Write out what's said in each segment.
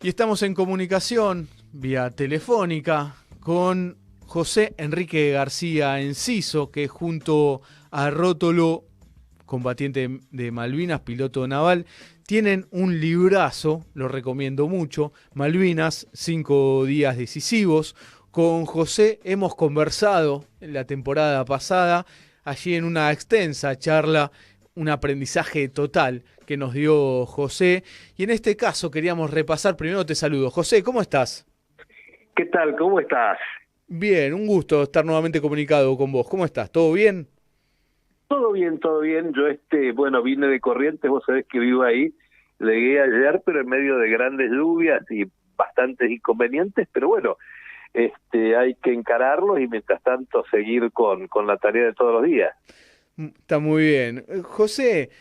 Y estamos en comunicación vía telefónica con José Enrique García Enciso, que junto a Rótolo, combatiente de Malvinas, piloto naval, tienen un librazo, lo recomiendo mucho, Malvinas, 5 días decisivos. Con José hemos conversado en la temporada pasada, allí en una extensa charla, un aprendizaje total que nos dio José. Y en este caso queríamos repasar, primero te saludo. José, ¿cómo estás? ¿Qué tal? ¿Cómo estás? Bien, un gusto estar nuevamente comunicado con vos. ¿Cómo estás? ¿Todo bien? Todo bien, todo bien. Yo, bueno, vine de Corrientes, vos sabés que vivo ahí. Llegué ayer, pero en medio de grandes lluvias y bastantes inconvenientes, pero bueno, hay que encararlos y mientras tanto seguir con la tarea de todos los días. Está muy bien. José,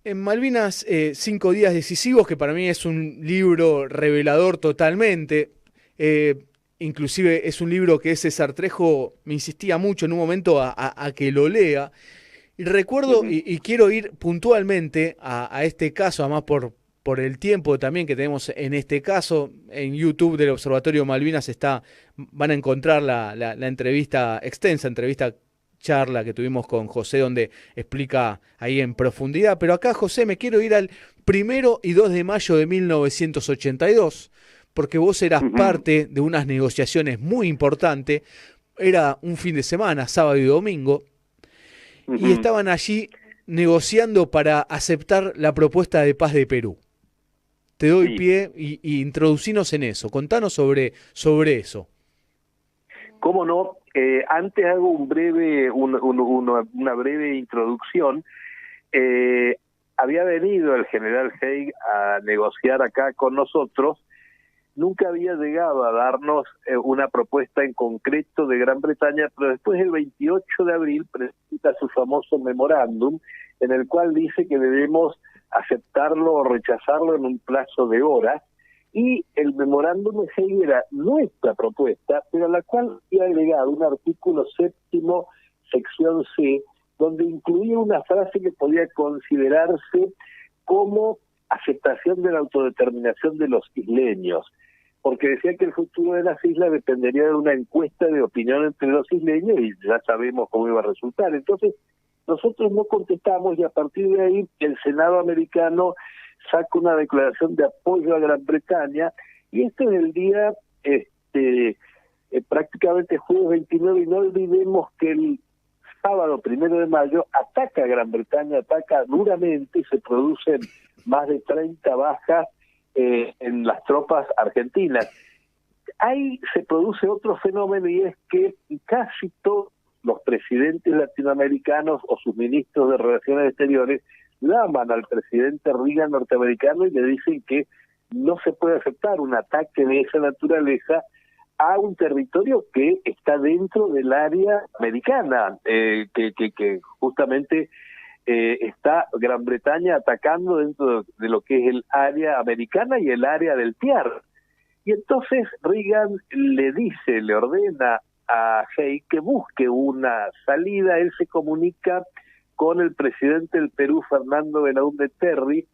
en Malvinas, 5 días decisivos, que para mí es un libro revelador totalmente. Eh, Inclusive es un libro que César Trejo me insistía mucho en un momento a que lo lea. Y recuerdo, Ujú. y quiero ir puntualmente a este caso, además por el tiempo también que tenemos en este caso. En YouTube del Observatorio Malvinas van a encontrar la entrevista, extensa entrevista, charla que tuvimos con José, donde explica ahí en profundidad. Pero acá, José, me quiero ir al 1 y 2 de mayo de 1982, porque vos eras Ujú. parte de unas negociaciones muy importantes. Era un fin de semana, sábado y domingo, y Ujú. estaban allí negociando para aceptar la propuesta de paz de Perú. Te doy Sí, pie y introducinos en eso. Contanos sobre eso. cómo no. Antes hago una breve introducción. Eh, Había venido el general Haig a negociar acá con nosotros. Nunca había llegado a darnos una propuesta en concreto de Gran Bretaña, pero después el 28 de abril presenta su famoso memorándum, en el cual dice que debemos aceptarlo o rechazarlo en un plazo de horas, y el memorándum de Hague era nuestra propuesta, pero a la cual había agregado un artículo séptimo, sección C, donde incluía una frase que podía considerarse como aceptación de la autodeterminación de los isleños, porque decía que el futuro de las islas dependería de una encuesta de opinión entre los isleños y ya sabemos cómo iba a resultar. Entonces, nosotros no contestamos y a partir de ahí el Senado americano saca una declaración de apoyo a Gran Bretaña y este es el día, prácticamente jueves 29, y no olvidemos que el sábado 1 de mayo ataca a Gran Bretaña, ataca duramente y se producen más de 30 bajas en las tropas argentinas. Ahí se produce otro fenómeno y es que casi todos los presidentes latinoamericanos o sus ministros de Relaciones Exteriores llaman al presidente Reagan norteamericano y le dicen que no se puede aceptar un ataque de esa naturaleza a un territorio que está dentro del área americana, que justamente está Gran Bretaña atacando dentro de lo que es el área americana y el área del Piar. Y entonces Reagan le ordena a Haig que busque una salida. Él se comunica con el presidente del Perú, Fernando Belaúnde Terry.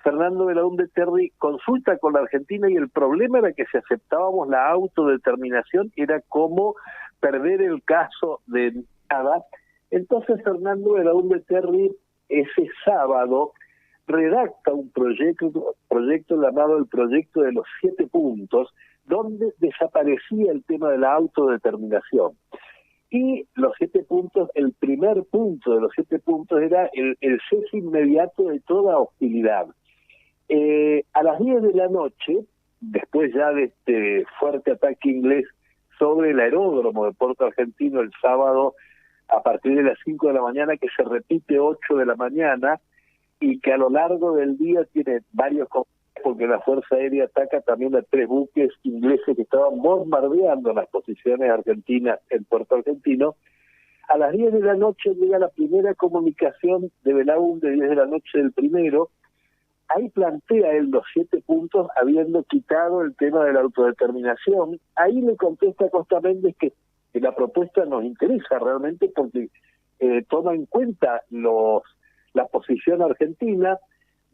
Fernando Belaúnde Terry consulta con la Argentina y el problema era que si aceptábamos la autodeterminación era como perder el caso de nada. Entonces Fernando Belaúnde Terry ese sábado redacta un proyecto llamado el Proyecto de los 7 puntos, donde desaparecía el tema de la autodeterminación. Y los 7 puntos, el primer punto de los 7 puntos era el cese inmediato de toda hostilidad. A las 10 de la noche, después ya de este fuerte ataque inglés sobre el aeródromo de Puerto Argentino el sábado a partir de las 5 de la mañana, que se repite 8 de la mañana, y que a lo largo del día tiene varios conflictos, porque la Fuerza Aérea ataca también a 3 buques ingleses que estaban bombardeando las posiciones argentinas en Puerto Argentino. A las 10 de la noche llega la primera comunicación de Belaúnde, 10 de la noche del primero. Ahí plantea él los 7 puntos, habiendo quitado el tema de la autodeterminación. Ahí le contesta a Costa Méndez que la propuesta nos interesa realmente porque toma en cuenta la posición argentina.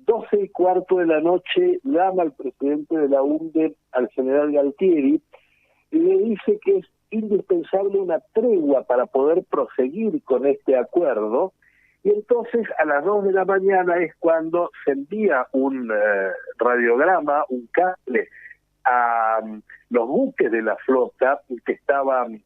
12:15 de la noche llama al presidente de la UNDE, al general Galtieri, y le dice que es indispensable una tregua para poder proseguir con este acuerdo. Y entonces a las 2 de la mañana es cuando se envía un radiograma, un cable a los buques de la flota que estaban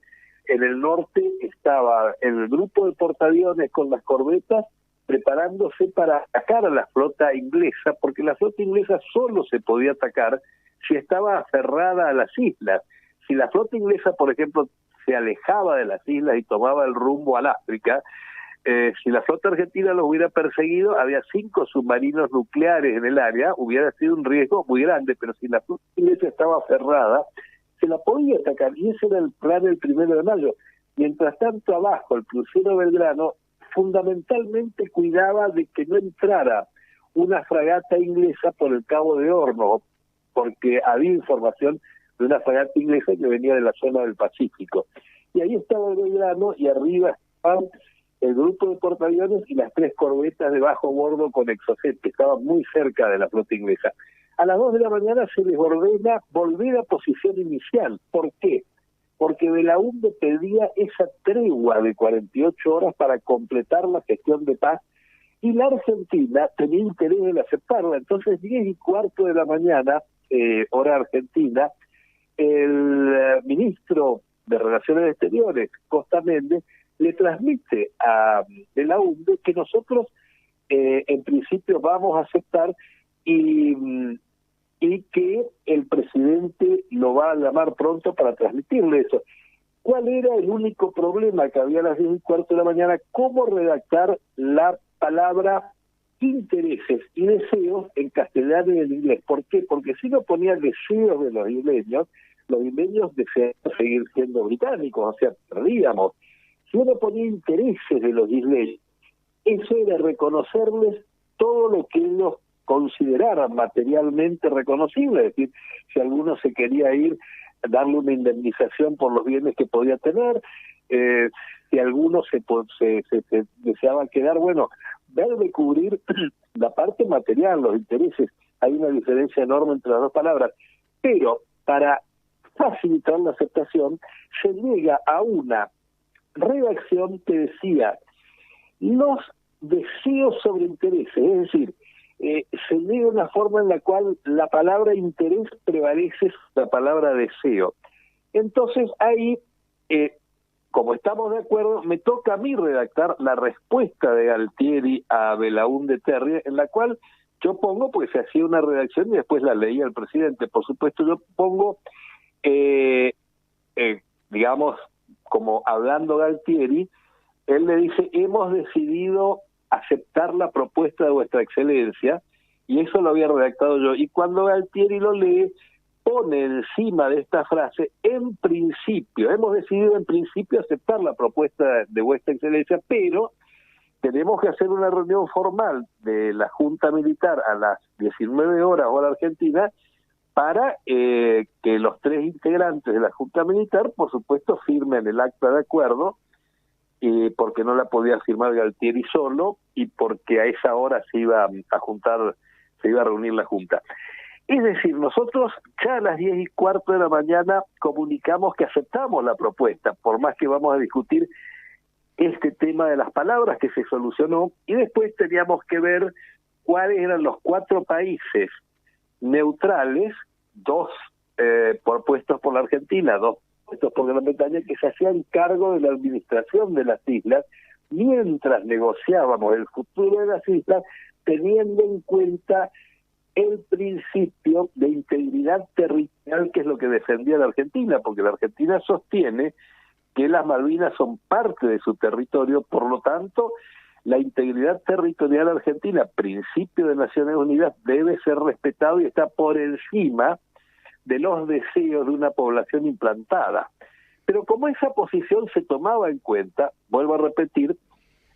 en el norte. Estaba el grupo de portaaviones con las corbetas preparándose para atacar a la flota inglesa, porque la flota inglesa solo se podía atacar si estaba aferrada a las islas. Si la flota inglesa, por ejemplo, se alejaba de las islas y tomaba el rumbo al África, si la flota argentina los hubiera perseguido, había 5 submarinos nucleares en el área, hubiera sido un riesgo muy grande, pero si la flota inglesa estaba aferrada, se la podía atacar, y ese era el plan del 1 de mayo. Mientras tanto, abajo, el crucero Belgrano fundamentalmente cuidaba de que no entrara una fragata inglesa por el Cabo de Hornos, porque había información de una fragata inglesa que venía de la zona del Pacífico. Y ahí estaba el Belgrano, y arriba estaban el grupo de portaaviones y las 3 corbetas de bajo bordo con Exocet, que estaban muy cerca de la flota inglesa. A las 2 de la mañana se les ordena volver a posición inicial. ¿Por qué? Porque Belaúnde pedía esa tregua de 48 horas para completar la gestión de paz, y la Argentina tenía interés en aceptarla. Entonces, 10:15 de la mañana, hora argentina, el ministro de Relaciones Exteriores, Costa Méndez, le transmite a Belaúnde que nosotros en principio vamos a aceptar, y que el presidente lo va a llamar pronto para transmitirle eso. ¿Cuál era el único problema que había a las 10:15 de la mañana? ¿Cómo redactar la palabra intereses y deseos en castellano y en inglés? ¿Por qué? Porque si no ponía deseos de los isleños deseaban seguir siendo británicos, o sea, perdíamos. Si uno ponía intereses de los isleños, eso era reconocerles todo lo que ellos consideraran materialmente reconocible. Es decir, si alguno se quería ir, darle una indemnización por los bienes que podía tener, si alguno se deseaba quedar, bueno, ver de cubrir la parte material, los intereses. Hay una diferencia enorme entre las dos palabras, pero para facilitar la aceptación se llega a una redacción que decía los deseos sobre intereses, es decir, se lee una forma en la cual la palabra interés prevalece sobre la palabra deseo. Entonces ahí, como estamos de acuerdo, me toca a mí redactar la respuesta de Galtieri a Belaúnde Terry, en la cual yo pongo, porque se hacía una redacción y después la leía el presidente, por supuesto yo pongo, digamos, como hablando Galtieri, él le dice: hemos decidido aceptar la propuesta de vuestra excelencia, y eso lo había redactado yo. Y cuando Galtieri lo lee, pone encima de esta frase: en principio, hemos decidido en principio aceptar la propuesta de vuestra excelencia, pero tenemos que hacer una reunión formal de la Junta Militar a las 19 horas hora argentina, para que los 3 integrantes de la Junta Militar, por supuesto, firmen el acta de acuerdo, porque no la podía firmar Galtieri solo, y porque a esa hora se iba a juntar, se iba a reunir la Junta. Es decir, nosotros ya a las 10:15 de la mañana comunicamos que aceptamos la propuesta, por más que vamos a discutir este tema de las palabras, que se solucionó, y después teníamos que ver cuáles eran los 4 países neutrales, 2 propuestos por la Argentina, 2 propuestos por Gran Bretaña, que se hacían cargo de la administración de las islas, mientras negociábamos el futuro de las islas, teniendo en cuenta el principio de integridad territorial, que es lo que defendía la Argentina, porque la Argentina sostiene que las Malvinas son parte de su territorio, por lo tanto, la integridad territorial argentina, principio de Naciones Unidas, debe ser respetado y está por encima de los deseos de una población implantada. Pero como esa posición se tomaba en cuenta, vuelvo a repetir,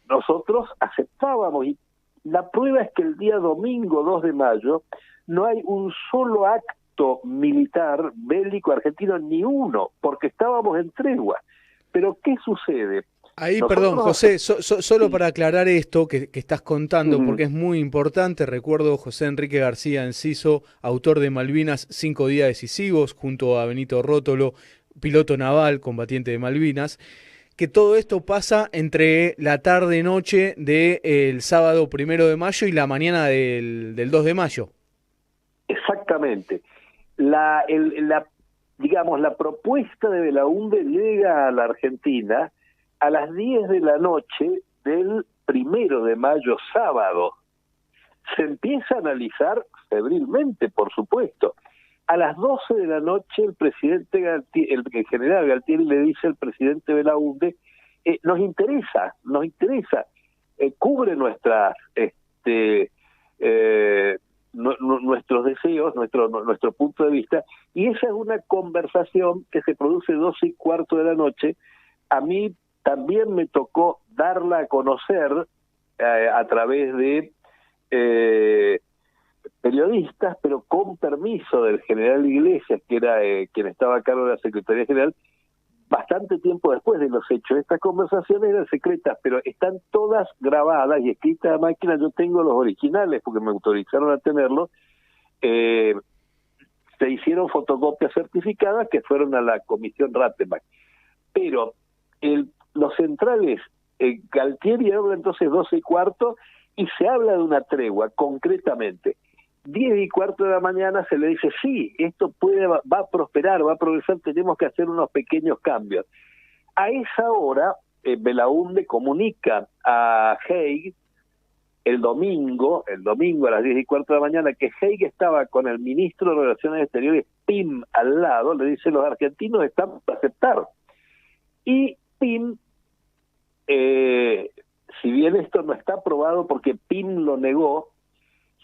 nosotros aceptábamos, y la prueba es que el día domingo 2 de mayo no hay un solo acto militar bélico argentino, ni uno, porque estábamos en tregua. Pero ¿qué sucede? Ahí, perdón, Nosotros José, solo sí. para aclarar esto que estás contando, Ujú. porque es muy importante, recuerdo José Enrique García Enciso, autor de Malvinas, 5 días decisivos, junto a Benito Rótolo, piloto naval, combatiente de Malvinas, que todo esto pasa entre la tarde-noche del sábado 1 de mayo y la mañana del 2 de mayo. Exactamente. La, digamos, la propuesta de Belaúnde llega a la Argentina a las 10 de la noche del 1 de mayo, sábado. Se empieza a analizar febrilmente, por supuesto. A las 12 de la noche el presidente el general Galtieri le dice al presidente Belaúnde, nos interesa, cubre nuestras nuestros deseos, nuestro punto de vista, y esa es una conversación que se produce 12:15 de la noche. A mí también me tocó darla a conocer a través de periodistas, pero con permiso del general Iglesias, que era quien estaba a cargo de la Secretaría General, bastante tiempo después de los hechos. Estas conversaciones eran secretas, pero están todas grabadas y escritas a máquina. Yo tengo los originales porque me autorizaron a tenerlos. Se hicieron fotocopias certificadas que fueron a la comisión Rattenbach. Pero los centrales, Galtieri habla entonces 12:15 y se habla de una tregua, concretamente. 10:15 de la mañana se le dice, sí, esto va a prosperar, va a progresar, tenemos que hacer unos pequeños cambios. A esa hora, Belaúnde comunica a Haig el domingo a las 10:15 de la mañana, que Haig estaba con el ministro de Relaciones Exteriores, Pim, al lado, le dice, los argentinos están para aceptar. Y Pim, si bien esto no está probado porque Pim lo negó,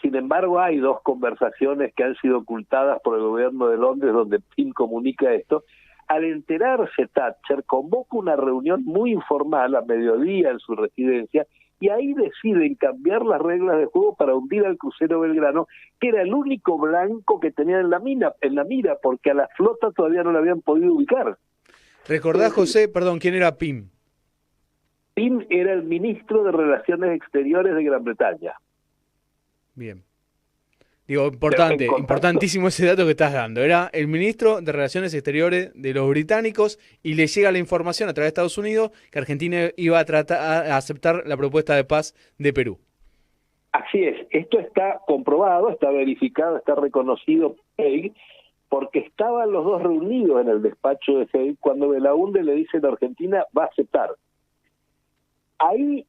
sin embargo hay dos conversaciones que han sido ocultadas por el gobierno de Londres donde Pim comunica esto. Al enterarse Thatcher, convoca una reunión muy informal a mediodía en su residencia y ahí deciden cambiar las reglas de juego para hundir al crucero Belgrano, que era el único blanco que tenía en la mira, porque a la flota todavía no la habían podido ubicar. ¿Recordás, José, perdón, quién era Pim? Pim era el ministro de Relaciones Exteriores de Gran Bretaña. Bien. Digo, importantísimo ese dato que estás dando. Era el ministro de Relaciones Exteriores de los británicos y le llega la información a través de Estados Unidos que Argentina iba a aceptar la propuesta de paz de Perú. Así es, esto está comprobado, está verificado, está reconocido por Haig, porque estaban los dos reunidos en el despacho de Haig cuando Belaúnde le dice que Argentina va a aceptar. Ahí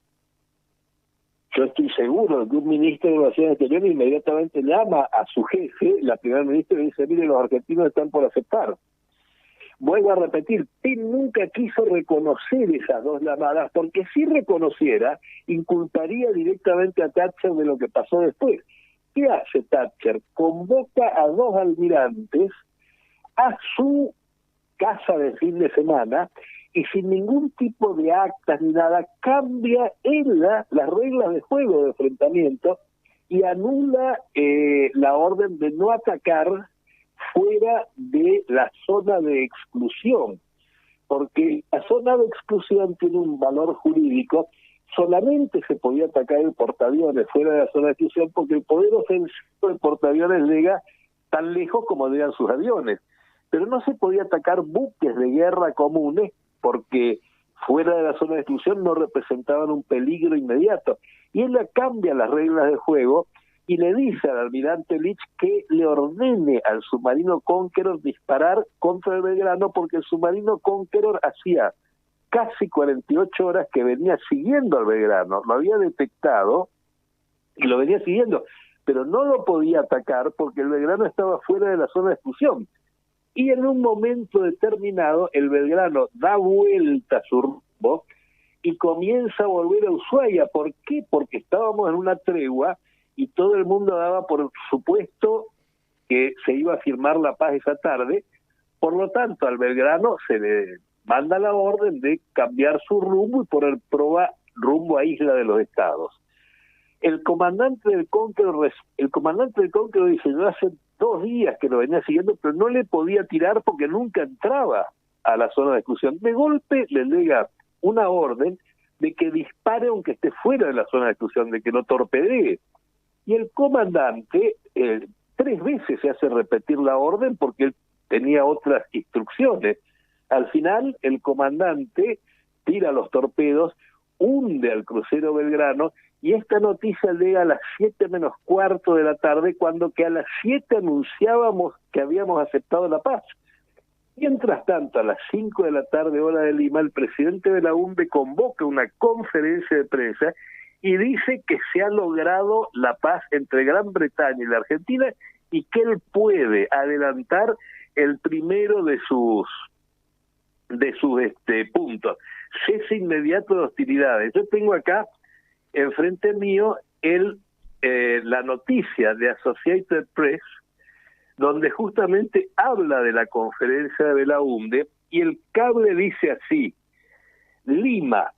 yo estoy seguro de que un ministro de Relaciones Exteriores inmediatamente llama a su jefe, la primera ministra, y le dice, mire, los argentinos están por aceptar. Vuelvo a repetir, Pim nunca quiso reconocer esas dos llamadas, porque si reconociera, inculparía directamente a Thatcher de lo que pasó después. ¿Qué hace Thatcher? Convoca a dos almirantes a su casa de fin de semana y sin ningún tipo de actas ni nada, cambia las reglas de juego de enfrentamiento y anula la orden de no atacar fuera de la zona de exclusión, porque la zona de exclusión tiene un valor jurídico. Solamente se podía atacar el portaaviones fuera de la zona de exclusión porque el poder ofensivo del portaaviones llega tan lejos como llegan sus aviones, pero no se podía atacar buques de guerra comunes porque fuera de la zona de exclusión no representaban un peligro inmediato. Y él cambia las reglas de juego y le dice al almirante Leach que le ordene al submarino Conqueror disparar contra el Belgrano, porque el submarino Conqueror hacía casi 48 horas que venía siguiendo al Belgrano, lo había detectado y lo venía siguiendo, pero no lo podía atacar porque el Belgrano estaba fuera de la zona de exclusión. Y en un momento determinado el Belgrano da vuelta a su rumbo y comienza a volver a Ushuaia. ¿Por qué? Porque estábamos en una tregua y todo el mundo daba por supuesto que se iba a firmar la paz esa tarde. Por lo tanto, al Belgrano se le manda la orden de cambiar su rumbo y poner proa rumbo a Isla de los Estados. El comandante del Conqueror dice, yo hace 2 días que lo venía siguiendo, pero no le podía tirar porque nunca entraba a la zona de exclusión. De golpe le llega una orden de que dispare aunque esté fuera de la zona de exclusión, de que lo torpedee. Y el comandante 3 veces se hace repetir la orden porque él tenía otras instrucciones. Al final, el comandante tira los torpedos, hunde al crucero Belgrano, y esta noticia llega a las 7 menos cuarto de la tarde, cuando que a las 7 anunciábamos que habíamos aceptado la paz. Mientras tanto, a las 5 de la tarde, hora de Lima, el presidente de la UNDE convoca una conferencia de prensa y dice que se ha logrado la paz entre Gran Bretaña y la Argentina y que él puede adelantar el primero de sus puntos: cese inmediato de hostilidades. Yo tengo acá enfrente mío la noticia de Associated Press, donde justamente habla de la conferencia de Belaúnde, y el cable dice así: Lima,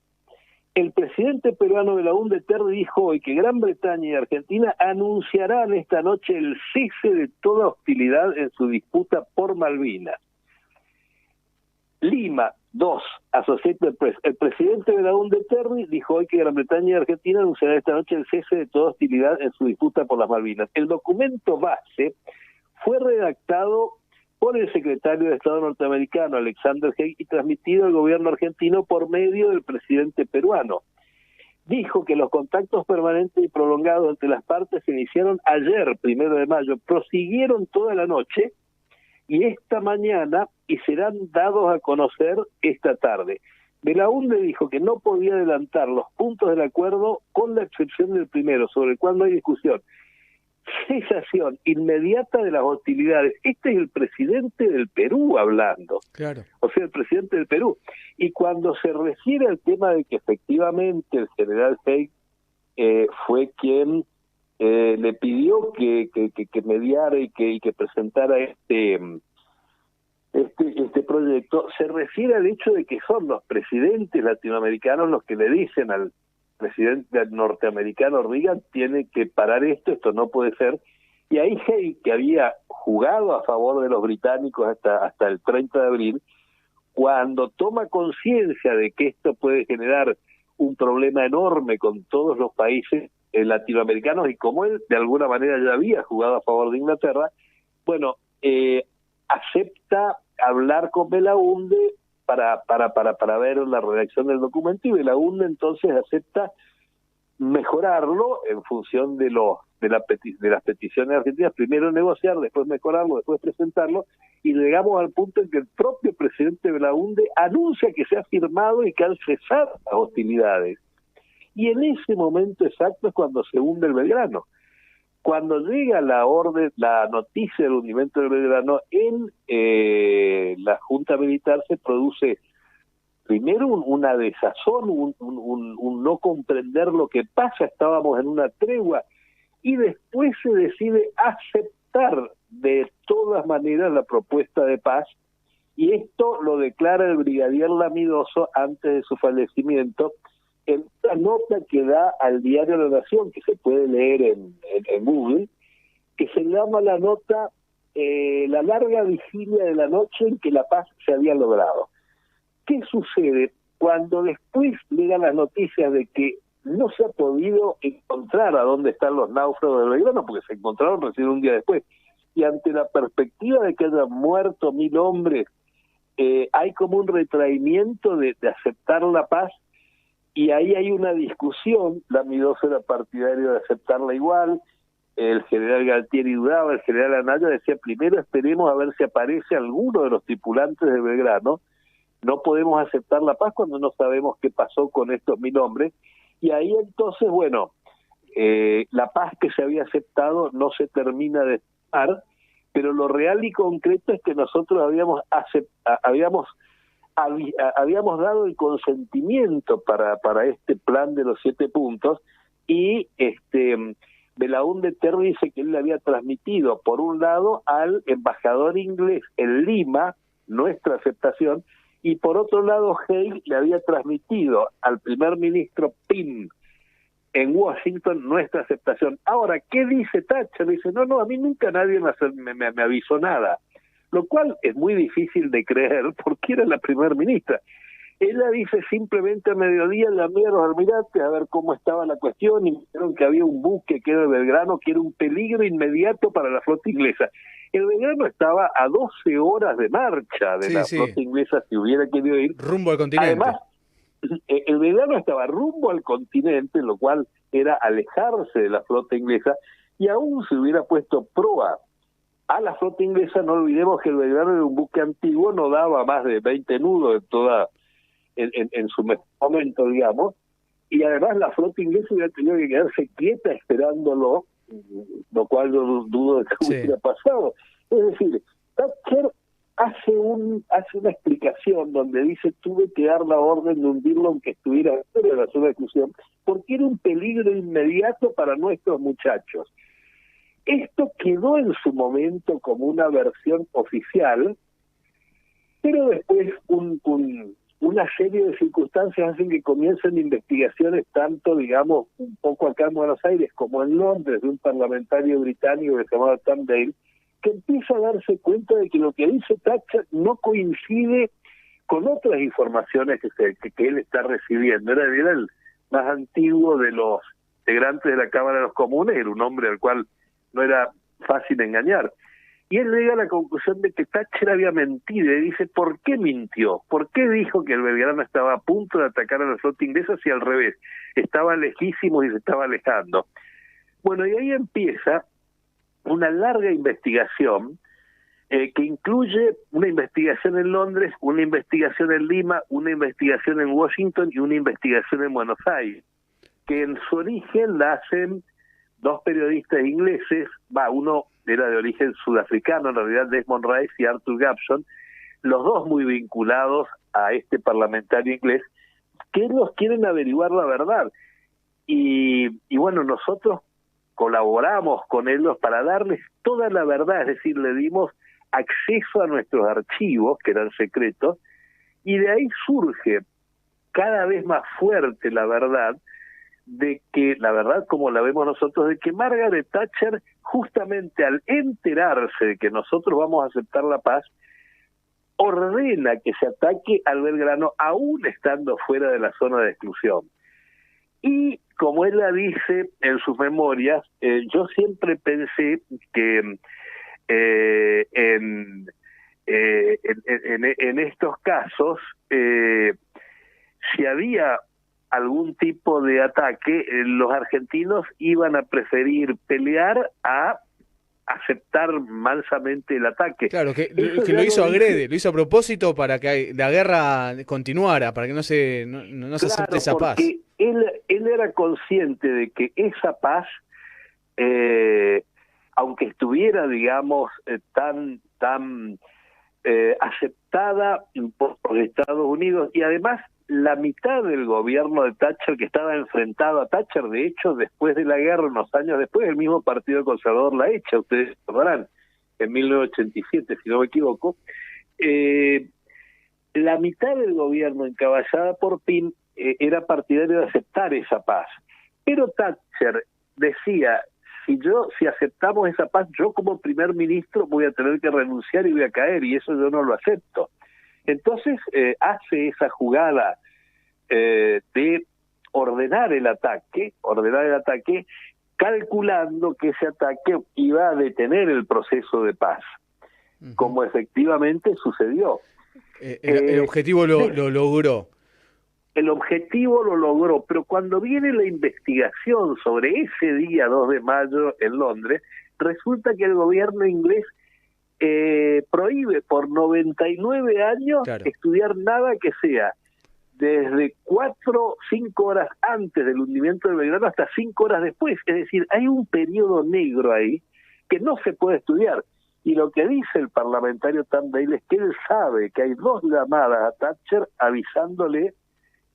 el presidente peruano Belaúnde Terry dijo hoy que Gran Bretaña y Argentina anunciarán esta noche el cese de toda hostilidad en su disputa por Malvinas. Lima, 2, Associated Press. El presidente Belaúnde Terry dijo hoy que Gran Bretaña y Argentina anunciarán esta noche el cese de toda hostilidad en su disputa por las Malvinas. El documento base fue redactado por el secretario de Estado norteamericano, Alexander Haig, y transmitido al gobierno argentino por medio del presidente peruano. Dijo que los contactos permanentes y prolongados entre las partes se iniciaron ayer, 1 de mayo, prosiguieron toda la noche y esta mañana, y serán dados a conocer esta tarde. Belaúnde dijo que no podía adelantar los puntos del acuerdo, con la excepción del primero, sobre el cual no hay discusión: cesación inmediata de las hostilidades. Este es el presidente del Perú hablando. Claro. O sea, el presidente del Perú. Y cuando se refiere al tema de que efectivamente el general Haig fue quien le pidió que mediara y que presentara este proyecto, se refiere al hecho de que son los presidentes latinoamericanos los que le dicen al presidente norteamericano Reagan: tiene que parar esto no puede ser. Y ahí Haig, que había jugado a favor de los británicos hasta el 30 de abril, cuando toma conciencia de que esto puede generar un problema enorme con todos los países latinoamericanos, y como él de alguna manera ya había jugado a favor de Inglaterra, bueno, acepta hablar con Belaúnde para ver la redacción del documento, y Belaúnde entonces acepta mejorarlo en función de las peticiones argentinas: primero negociar, después mejorarlo, después presentarlo, y llegamos al punto en que el propio presidente Belaúnde anuncia que se ha firmado y que han cesado las hostilidades. Y en ese momento exacto es cuando se hunde el Belgrano. Cuando llega la noticia del hundimiento del Belgrano, en la Junta Militar se produce primero una desazón, un no comprender lo que pasa. Estábamos en una tregua, y después se decide aceptar de todas maneras la propuesta de paz, y esto lo declara el brigadier Lamidoso antes de su fallecimiento en una nota que da al diario La Nación, que se puede leer en Google, que se llama la nota La larga vigilia de la noche en que la paz se había logrado. ¿Qué sucede? Cuando después llegan las noticias de que no se ha podido encontrar a dónde están los náufragos del Belgrano, porque se encontraron recién un día después, y ante la perspectiva de que hayan muerto 1000 hombres, hay como un retraimiento de aceptar la paz, y ahí hay una discusión. Lamidoso era partidario de aceptarla igual, el general Galtieri dudaba, el general Anaya decía: primero esperemos a ver si aparece alguno de los tripulantes de Belgrano, no podemos aceptar la paz cuando no sabemos qué pasó con estos 1000 hombres. Y ahí entonces, bueno, la paz que se había aceptado no se termina de dar, pero lo real y concreto es que nosotros habíamos dado el consentimiento para este plan de los 7 puntos, y Belaúnde Terry dice que él le había transmitido, por un lado, al embajador inglés en Lima nuestra aceptación, y por otro lado Haig le había transmitido al primer ministro Pym en Washington nuestra aceptación. Ahora, ¿qué dice Thatcher? Dice: no, a mí nunca nadie me avisó nada, lo cual es muy difícil de creer porque era la primer ministra. Ella dice simplemente a mediodía llamé a los almirantes a ver cómo estaba la cuestión y me dijeron que había un buque que era el Belgrano, que era un peligro inmediato para la flota inglesa. El Belgrano estaba a 12 horas de marcha de la flota inglesa si hubiera querido ir. Rumbo al continente. Además, el Belgrano estaba rumbo al continente, lo cual era alejarse de la flota inglesa, y aún se hubiera puesto proa a la flota inglesa. No olvidemos que el Belgrano era un buque antiguo, no daba más de 20 nudos en su mejor momento, digamos, y además la flota inglesa hubiera tenido que quedarse quieta esperándolo, lo cual yo dudo de que hubiera pasado. Es decir, Thatcher hace una explicación donde dice: tuve que dar la orden de hundirlo aunque estuviera fuera de la zona de exclusión, porque era un peligro inmediato para nuestros muchachos. Esto quedó en su momento como una versión oficial, pero después una serie de circunstancias hacen que comiencen investigaciones, tanto, digamos, un poco acá en Buenos Aires como en Londres, de un parlamentario británico que se llamaba Tom Dale, que empieza a darse cuenta de que lo que dice Thatcher no coincide con otras informaciones que él está recibiendo. Era el más antiguo de los integrantes de la Cámara de los Comunes, era un hombre al cual no era fácil engañar. Y él llega a la conclusión de que Thatcher había mentido, y dice: ¿por qué mintió? ¿Por qué dijo que el Belgrano estaba a punto de atacar a la flota inglesa si al revés? Estaba lejísimo y se estaba alejando. Bueno, y ahí empieza una larga investigación que incluye una investigación en Londres, una investigación en Lima, una investigación en Washington y una investigación en Buenos Aires, que en su origen la hacen dos periodistas ingleses, uno era de origen sudafricano, en realidad Desmond Rice y Arthur Gapson, los dos muy vinculados a este parlamentario inglés, que ellos quieren averiguar la verdad. Y bueno, nosotros colaboramos con ellos para darles toda la verdad, es decir, le dimos acceso a nuestros archivos, que eran secretos, y de ahí surge cada vez más fuerte la verdad, de que la verdad como la vemos nosotros, de que Margaret Thatcher, justamente al enterarse de que nosotros vamos a aceptar la paz, ordena que se ataque al Belgrano aún estando fuera de la zona de exclusión. Y como ella dice en sus memorias, yo siempre pensé que en estos casos, si había algún tipo de ataque, los argentinos iban a preferir pelear a aceptar mansamente el ataque. Claro, que lo hizo agrede, lo hizo a propósito para que la guerra continuara, para que no se acepte esa paz. Él era consciente de que esa paz, aunque estuviera, digamos, tan aceptada por Estados Unidos, y además la mitad del gobierno de Thatcher que estaba enfrentado a Thatcher, de hecho, después de la guerra, unos años después, el mismo Partido Conservador la echa, ustedes recordarán, en 1987, si no me equivoco, la mitad del gobierno encabezada por Pym era partidario de aceptar esa paz. Pero Thatcher decía: si aceptamos esa paz, yo como primer ministro voy a tener que renunciar y voy a caer, y eso yo no lo acepto. Entonces hace esa jugada de ordenar el ataque, calculando que ese ataque iba a detener el proceso de paz, como efectivamente sucedió. El objetivo lo logró. El objetivo lo logró, pero cuando viene la investigación sobre ese día 2 de mayo en Londres, resulta que el gobierno inglés prohíbe por 99 años estudiar nada que sea desde 4 o 5 horas antes del hundimiento del Belgrano hasta 5 horas después. Es decir, hay un periodo negro ahí que no se puede estudiar. Y lo que dice el parlamentario Tom Dale es que él sabe que hay 2 llamadas a Thatcher avisándole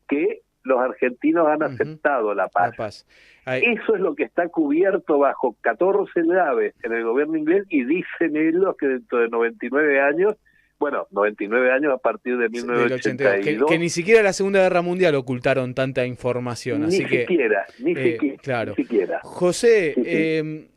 que los argentinos han aceptado la paz. Eso es lo que está cubierto bajo 14 llaves en el gobierno inglés, y dicen ellos que dentro de 99 años, 99 años a partir de 1982... Que ni siquiera la Segunda Guerra Mundial ocultaron tanta información. Ni siquiera. Claro. José,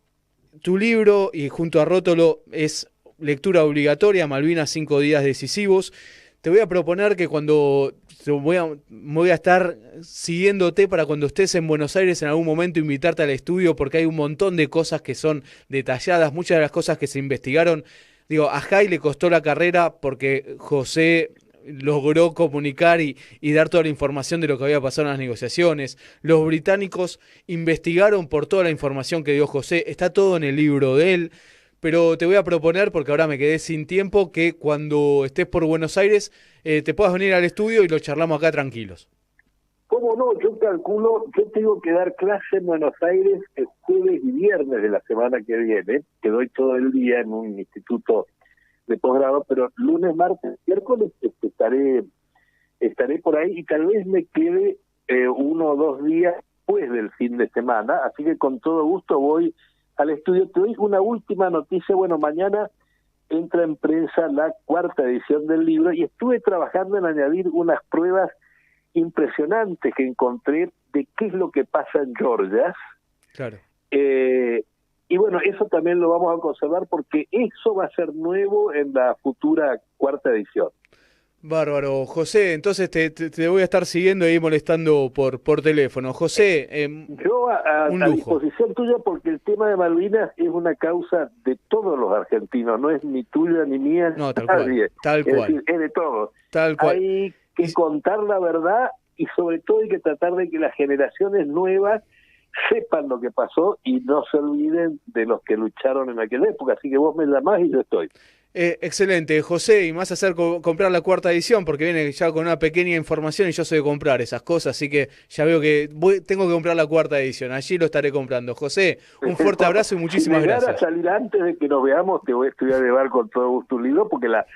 tu libro, y junto a Rótolo, es lectura obligatoria, Malvinas, 5 días decisivos. Te voy a proponer que cuando voy a estar siguiéndote para cuando estés en Buenos Aires en algún momento invitarte al estudio, porque hay un montón de cosas que son detalladas, muchas de las cosas que se investigaron. Digo, a Jai le costó la carrera porque José logró comunicar y dar toda la información de lo que había pasado en las negociaciones. Los británicos investigaron por toda la información que dio José, está todo en el libro de él. Pero te voy a proponer, porque ahora me quedé sin tiempo, que cuando estés por Buenos Aires te puedas venir al estudio y lo charlamos acá tranquilos. ¿Cómo no? Yo calculo, yo tengo que dar clase en Buenos Aires el jueves y viernes de la semana que viene, que doy todo el día en un instituto de posgrado, pero lunes, martes, miércoles estaré por ahí y tal vez me quede 1 o 2 días después del fin de semana, así que con todo gusto voy al estudio. Te doy una última noticia. Bueno, mañana entra en prensa la 4ª edición del libro y estuve trabajando en añadir unas pruebas impresionantes que encontré de qué es lo que pasa en Georgia. Claro. Y bueno, eso también lo vamos a conservar porque eso va a ser nuevo en la futura 4ª edición. Bárbaro. José, entonces te voy a estar siguiendo y ahí molestando por teléfono. José, yo a disposición tuya, porque el tema de Malvinas es una causa de todos los argentinos, no es ni tuya ni mía, no, tal nadie. Cual, tal cual. Decir, es de todos. Tal cual. Hay que contar la verdad y sobre todo hay que tratar de que las generaciones nuevas sepan lo que pasó y no se olviden de los que lucharon en aquella época. Así que vos me llamás y yo estoy. Excelente, José, y me vas a hacer comprar la 4ª edición porque viene ya con una pequeña información y yo soy de comprar esas cosas, así que ya veo que tengo que comprar la 4ª edición, allí lo estaré comprando. José, un fuerte abrazo y muchísimas gracias. Si me a salir antes de que nos veamos, te voy a estudiar de llevar con todo gusto un libro, porque la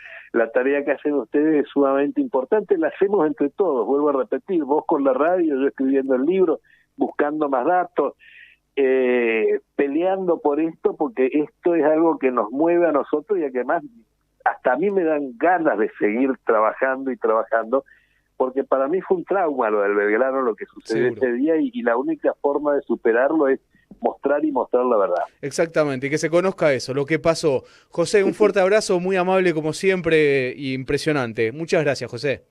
tarea que hacen ustedes es sumamente importante, la hacemos entre todos, vuelvo a repetir, vos con la radio, yo escribiendo el libro, buscando más datos, peleando por esto, porque esto es algo que nos mueve a nosotros y además hasta a mí me dan ganas de seguir trabajando y trabajando, porque para mí fue un trauma lo del Belgrano, lo que sucedió ese día, y la única forma de superarlo es mostrar la verdad. Exactamente, y que se conozca eso, lo que pasó. José, un fuerte abrazo, muy amable como siempre y impresionante. Muchas gracias, José.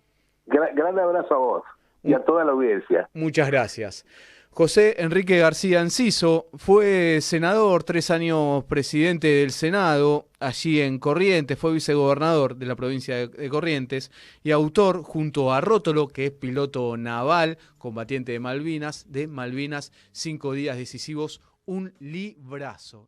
Gran abrazo a vos y a toda la audiencia. Muchas gracias. José Enrique García Enciso fue senador, 3 años presidente del Senado, allí en Corrientes, fue vicegobernador de la provincia de Corrientes y autor, junto a Rótolo, que es piloto naval, combatiente de Malvinas, 5 días decisivos, un librazo.